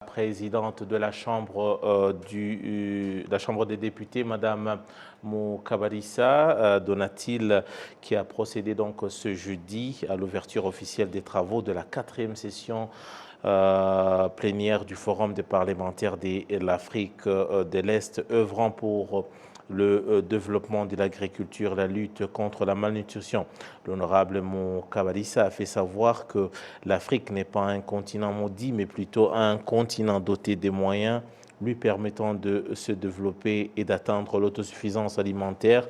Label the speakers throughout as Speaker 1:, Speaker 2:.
Speaker 1: Présidente de la Chambre, la Chambre des députés, Madame Moukabarissa Donatil, qui a procédé donc ce jeudi à l'ouverture officielle des travaux de la 4e session plénière du Forum des parlementaires de l'Afrique de l'Est, œuvrant pour le développement de l'agriculture, la lutte contre la malnutrition. L'honorable Moukabarissa a fait savoir que l'Afrique n'est pas un continent maudit, mais plutôt un continent doté des moyens lui permettant de se développer et d'atteindre l'autosuffisance alimentaire,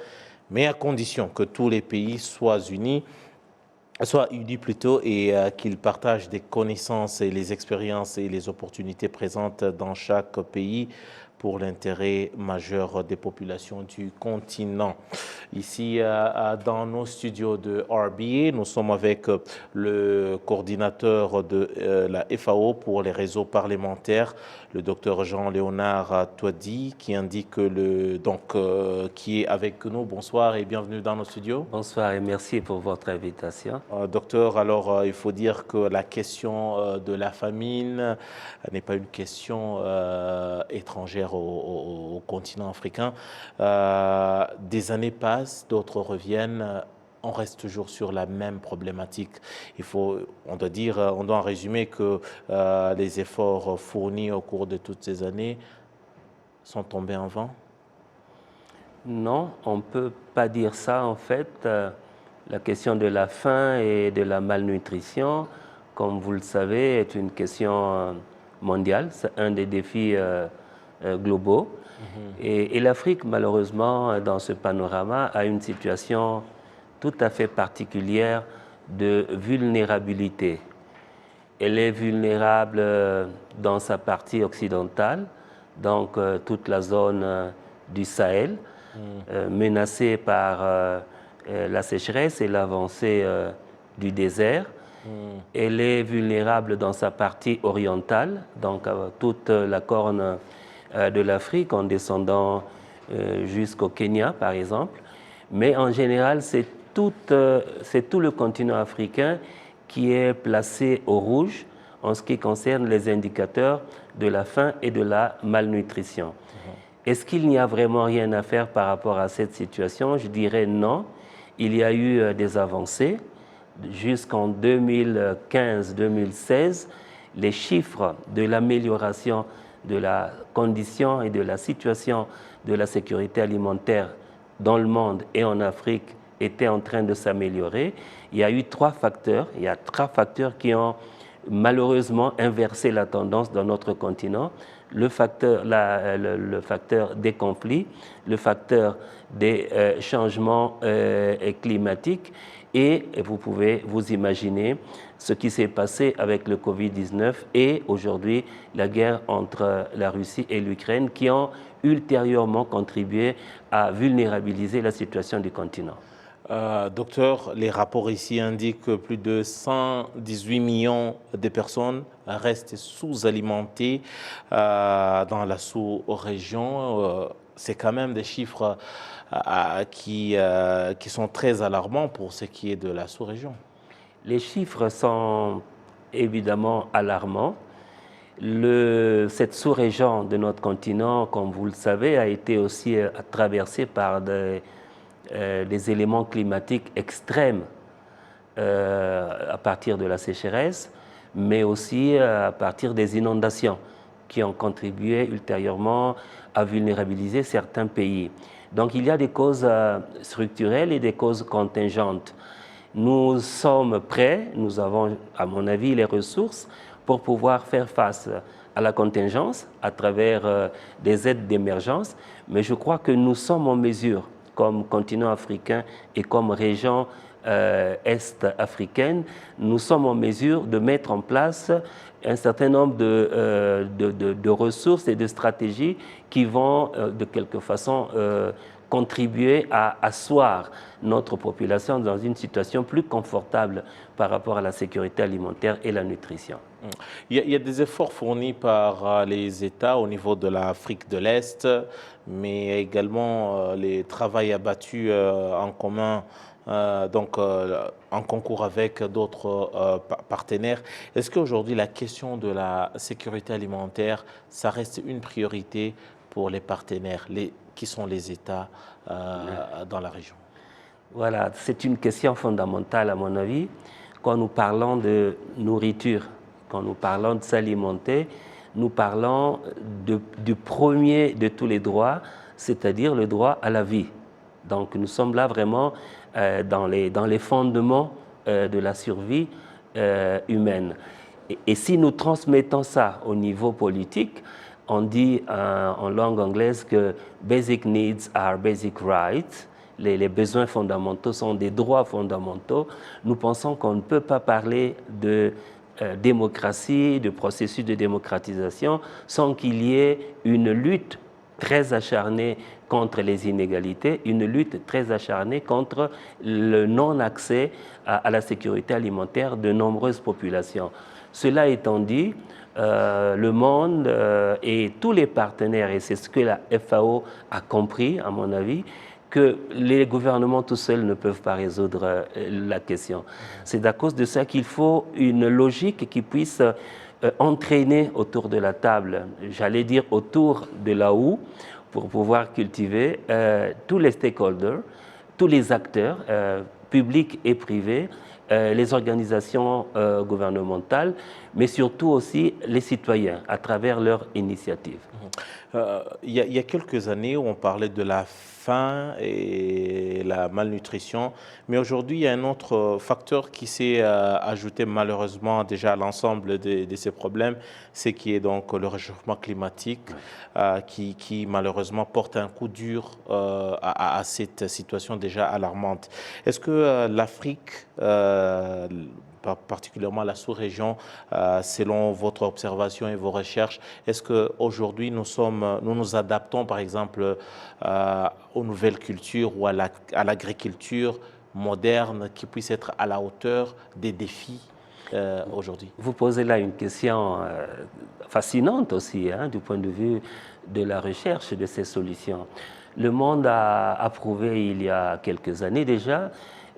Speaker 1: mais à condition que tous les pays soient unis plutôt et qu'ils partagent des connaissances et les expériences et les opportunités présentes dans chaque pays pour l'intérêt majeur des populations du continent. Ici, dans nos studios de RBA, nous sommes avec le coordinateur de la FAO pour les réseaux parlementaires, le docteur Jean-Léonard Touadi, qui indique qui est avec nous. Bonsoir et bienvenue dans nos studios.
Speaker 2: Bonsoir et merci pour votre invitation.
Speaker 1: Docteur, alors il faut dire que la question de la famine n'est pas une question étrangère au continent africain. Des années passent, d'autres reviennent. On reste toujours sur la même problématique. On doit en résumer que les efforts fournis au cours de toutes ces années sont tombés en vain.
Speaker 2: Non, on ne peut pas dire ça en fait. La question de la faim et de la malnutrition, comme vous le savez, est une question mondiale. C'est un des défis globaux. Et l'Afrique, malheureusement, dans ce panorama, a une situation tout à fait particulière de vulnérabilité. Elle est vulnérable dans sa partie occidentale, donc toute la zone du Sahel, menacée par la sécheresse et l'avancée du désert. Elle est vulnérable dans sa partie orientale, donc toute la corne de l'Afrique en descendant jusqu'au Kenya, par exemple. Mais en général, c'est tout le continent africain qui est placé au rouge en ce qui concerne les indicateurs de la faim et de la malnutrition. Est-ce qu'il n'y a vraiment rien à faire par rapport à cette situation? Je dirais non. Il y a eu des avancées. Jusqu'en 2015-2016, les chiffres de l'amélioration de la condition et de la situation de la sécurité alimentaire dans le monde et en Afrique étaient en train de s'améliorer. Il y a eu trois facteurs qui ont malheureusement inversé la tendance dans notre continent. Le facteur des conflits, le facteur des changements climatiques et vous pouvez vous imaginer ce qui s'est passé avec le Covid-19 et aujourd'hui la guerre entre la Russie et l'Ukraine qui ont ultérieurement contribué à vulnérabiliser la situation du continent.
Speaker 1: Docteur, les rapports ici indiquent que plus de 118 millions de personnes restent sous-alimentées dans la sous-région. C'est quand même des chiffres qui sont très alarmants pour ce qui est de la sous-région.
Speaker 2: Les chiffres sont évidemment alarmants. Cette sous-région de notre continent, comme vous le savez, a été aussi traversée par des éléments climatiques extrêmes à partir de la sécheresse, mais aussi à partir des inondations qui ont contribué ultérieurement à vulnérabiliser certains pays. Donc il y a des causes structurelles et des causes contingentes. Nous sommes prêts, nous avons à mon avis les ressources pour pouvoir faire face à la contingence à travers des aides d'émergence, mais je crois que nous sommes en mesure, comme continent africain et comme région est-africaine, nous sommes en mesure de mettre en place un certain nombre de ressources et de stratégies qui vont de quelque façon contribuer à asseoir notre population dans une situation plus confortable par rapport à la sécurité alimentaire et la nutrition.
Speaker 1: Il y a des efforts fournis par les États au niveau de l'Afrique de l'Est, mais également les travaux abattus en commun en concours avec d'autres partenaires. Est-ce qu'aujourd'hui, la question de la sécurité alimentaire, ça reste une priorité pour les partenaires, qui sont les États dans la région?
Speaker 2: Voilà, c'est une question fondamentale à mon avis. Quand nous parlons de nourriture, quand nous parlons de s'alimenter, nous parlons du premier de tous les droits, c'est-à-dire le droit à la vie. Donc nous sommes là vraiment dans les fondements de la survie humaine. Et si nous transmettons ça au niveau politique, on dit en langue anglaise que basic needs are basic rights. Les besoins fondamentaux sont des droits fondamentaux. Nous pensons qu'on ne peut pas parler de démocratie, de processus de démocratisation, sans qu'il y ait une lutte très acharnée contre les inégalités, une lutte très acharnée contre le non-accès à la sécurité alimentaire de nombreuses populations. Cela étant dit, le monde et tous les partenaires, et c'est ce que la FAO a compris, à mon avis, que les gouvernements tout seuls ne peuvent pas résoudre la question. C'est à cause de ça qu'il faut une logique qui puisse entraîner autour de la table, j'allais dire autour de la houe, pour pouvoir cultiver tous les stakeholders, tous les acteurs, publics et privés, les organisations gouvernementales, mais surtout aussi les citoyens à travers leurs initiatives.
Speaker 1: Il y a quelques années, on parlait de la faim et la malnutrition, mais aujourd'hui, il y a un autre facteur qui s'est ajouté malheureusement déjà à l'ensemble de ces problèmes, c'est qui est donc le réchauffement climatique qui malheureusement porte un coup dur à cette situation déjà alarmante. Est-ce que l'Afrique, particulièrement la sous-région, selon votre observation et vos recherches, est-ce qu'aujourd'hui nous nous adaptons par exemple aux nouvelles cultures ou à l'agriculture moderne qui puisse être à la hauteur des défis aujourd'hui?
Speaker 2: Vous posez là une question fascinante aussi, hein, du point de vue de la recherche de ces solutions. Le monde a approuvé il y a quelques années déjà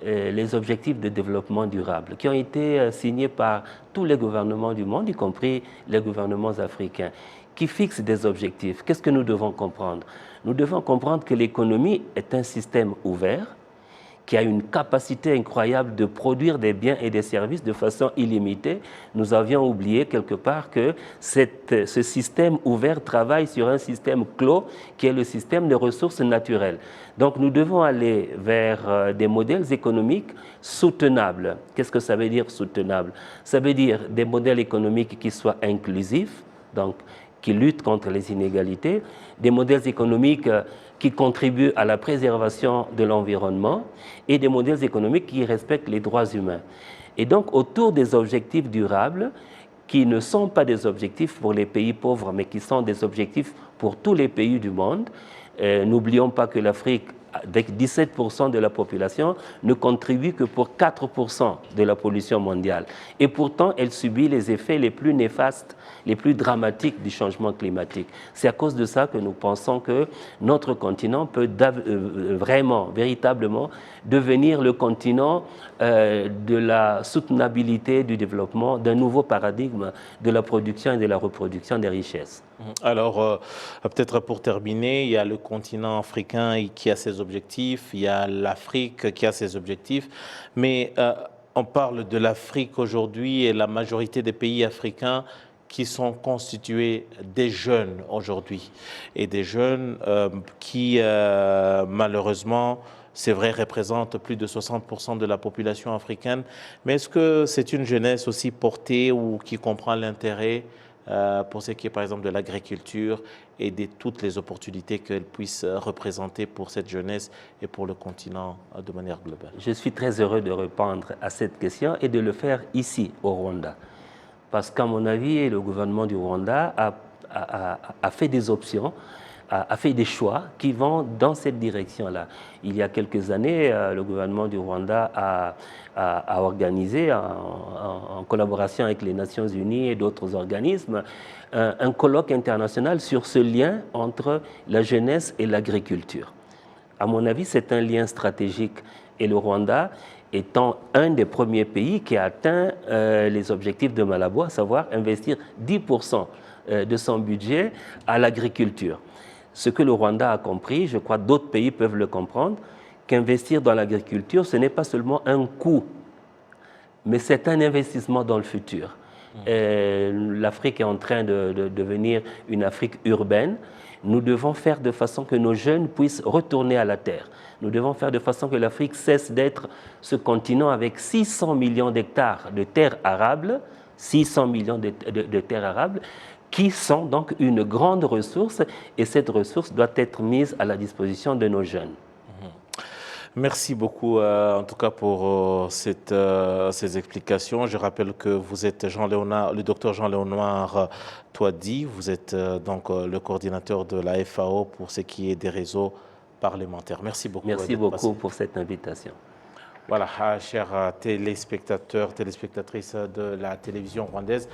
Speaker 2: les objectifs de développement durable qui ont été signés par tous les gouvernements du monde, y compris les gouvernements africains, qui fixent des objectifs. Qu'est-ce que nous devons comprendre? Nous devons comprendre que l'économie est un système ouvert qui a une capacité incroyable de produire des biens et des services de façon illimitée. Nous avions oublié quelque part que ce système ouvert travaille sur un système clos qui est le système des ressources naturelles. Donc nous devons aller vers des modèles économiques soutenables. Qu'est-ce que ça veut dire soutenable? Ça veut dire des modèles économiques qui soient inclusifs, donc qui luttent contre les inégalités, des modèles économiques qui contribuent à la préservation de l'environnement et des modèles économiques qui respectent les droits humains. Et donc, autour des objectifs durables, qui ne sont pas des objectifs pour les pays pauvres, mais qui sont des objectifs pour tous les pays du monde, n'oublions pas que l'Afrique, avec 17% de la population, ne contribue que pour 4% de la pollution mondiale. Et pourtant, elle subit les effets les plus néfastes, les plus dramatiques du changement climatique. C'est à cause de ça que nous pensons que notre continent peut vraiment, véritablement, devenir le continent de la soutenabilité du développement, d'un nouveau paradigme de la production et de la reproduction des richesses.
Speaker 1: Alors, peut-être pour terminer, il y a le continent africain qui a ses objectifs, il y a l'Afrique qui a ses objectifs, mais on parle de l'Afrique aujourd'hui et la majorité des pays africains qui sont constitués des jeunes aujourd'hui et des jeunes qui malheureusement, c'est vrai, représentent plus de 60% de la population africaine, mais est-ce que c'est une jeunesse aussi portée ou qui comprend l'intérêt pour ce qui est par exemple de l'agriculture et de toutes les opportunités qu'elle puisse représenter pour cette jeunesse et pour le continent de manière globale?
Speaker 2: Je suis très heureux de répondre à cette question et de le faire ici au Rwanda. Parce qu'à mon avis, le gouvernement du Rwanda a fait des options, a fait des choix qui vont dans cette direction-là. Il y a quelques années, le gouvernement du Rwanda a organisé, en collaboration avec les Nations Unies et d'autres organismes, un colloque international sur ce lien entre la jeunesse et l'agriculture. À mon avis, c'est un lien stratégique Et le Rwanda étant un des premiers pays qui a atteint les objectifs de Malabo, à savoir investir 10% de son budget à l'agriculture. Ce que le Rwanda a compris, je crois que d'autres pays peuvent le comprendre, qu'investir dans l'agriculture, ce n'est pas seulement un coût, mais c'est un investissement dans le futur. L'Afrique est en train de devenir une Afrique urbaine. Nous devons faire de façon que nos jeunes puissent retourner à la terre. Nous devons faire de façon que l'Afrique cesse d'être ce continent avec 600 millions d'hectares de terres arables, 600 millions de terres arables, qui sont donc une grande ressource, et cette ressource doit être mise à la disposition de nos jeunes.
Speaker 1: Merci beaucoup en tout cas pour ces explications. Je rappelle que vous êtes le docteur Jean-Léonard Touadi, vous êtes donc le coordinateur de la FAO pour ce qui est des réseaux parlementaires. Merci beaucoup.
Speaker 2: Merci beaucoup pour cette invitation.
Speaker 1: Voilà, chers téléspectateurs, téléspectatrices de la télévision rwandaise.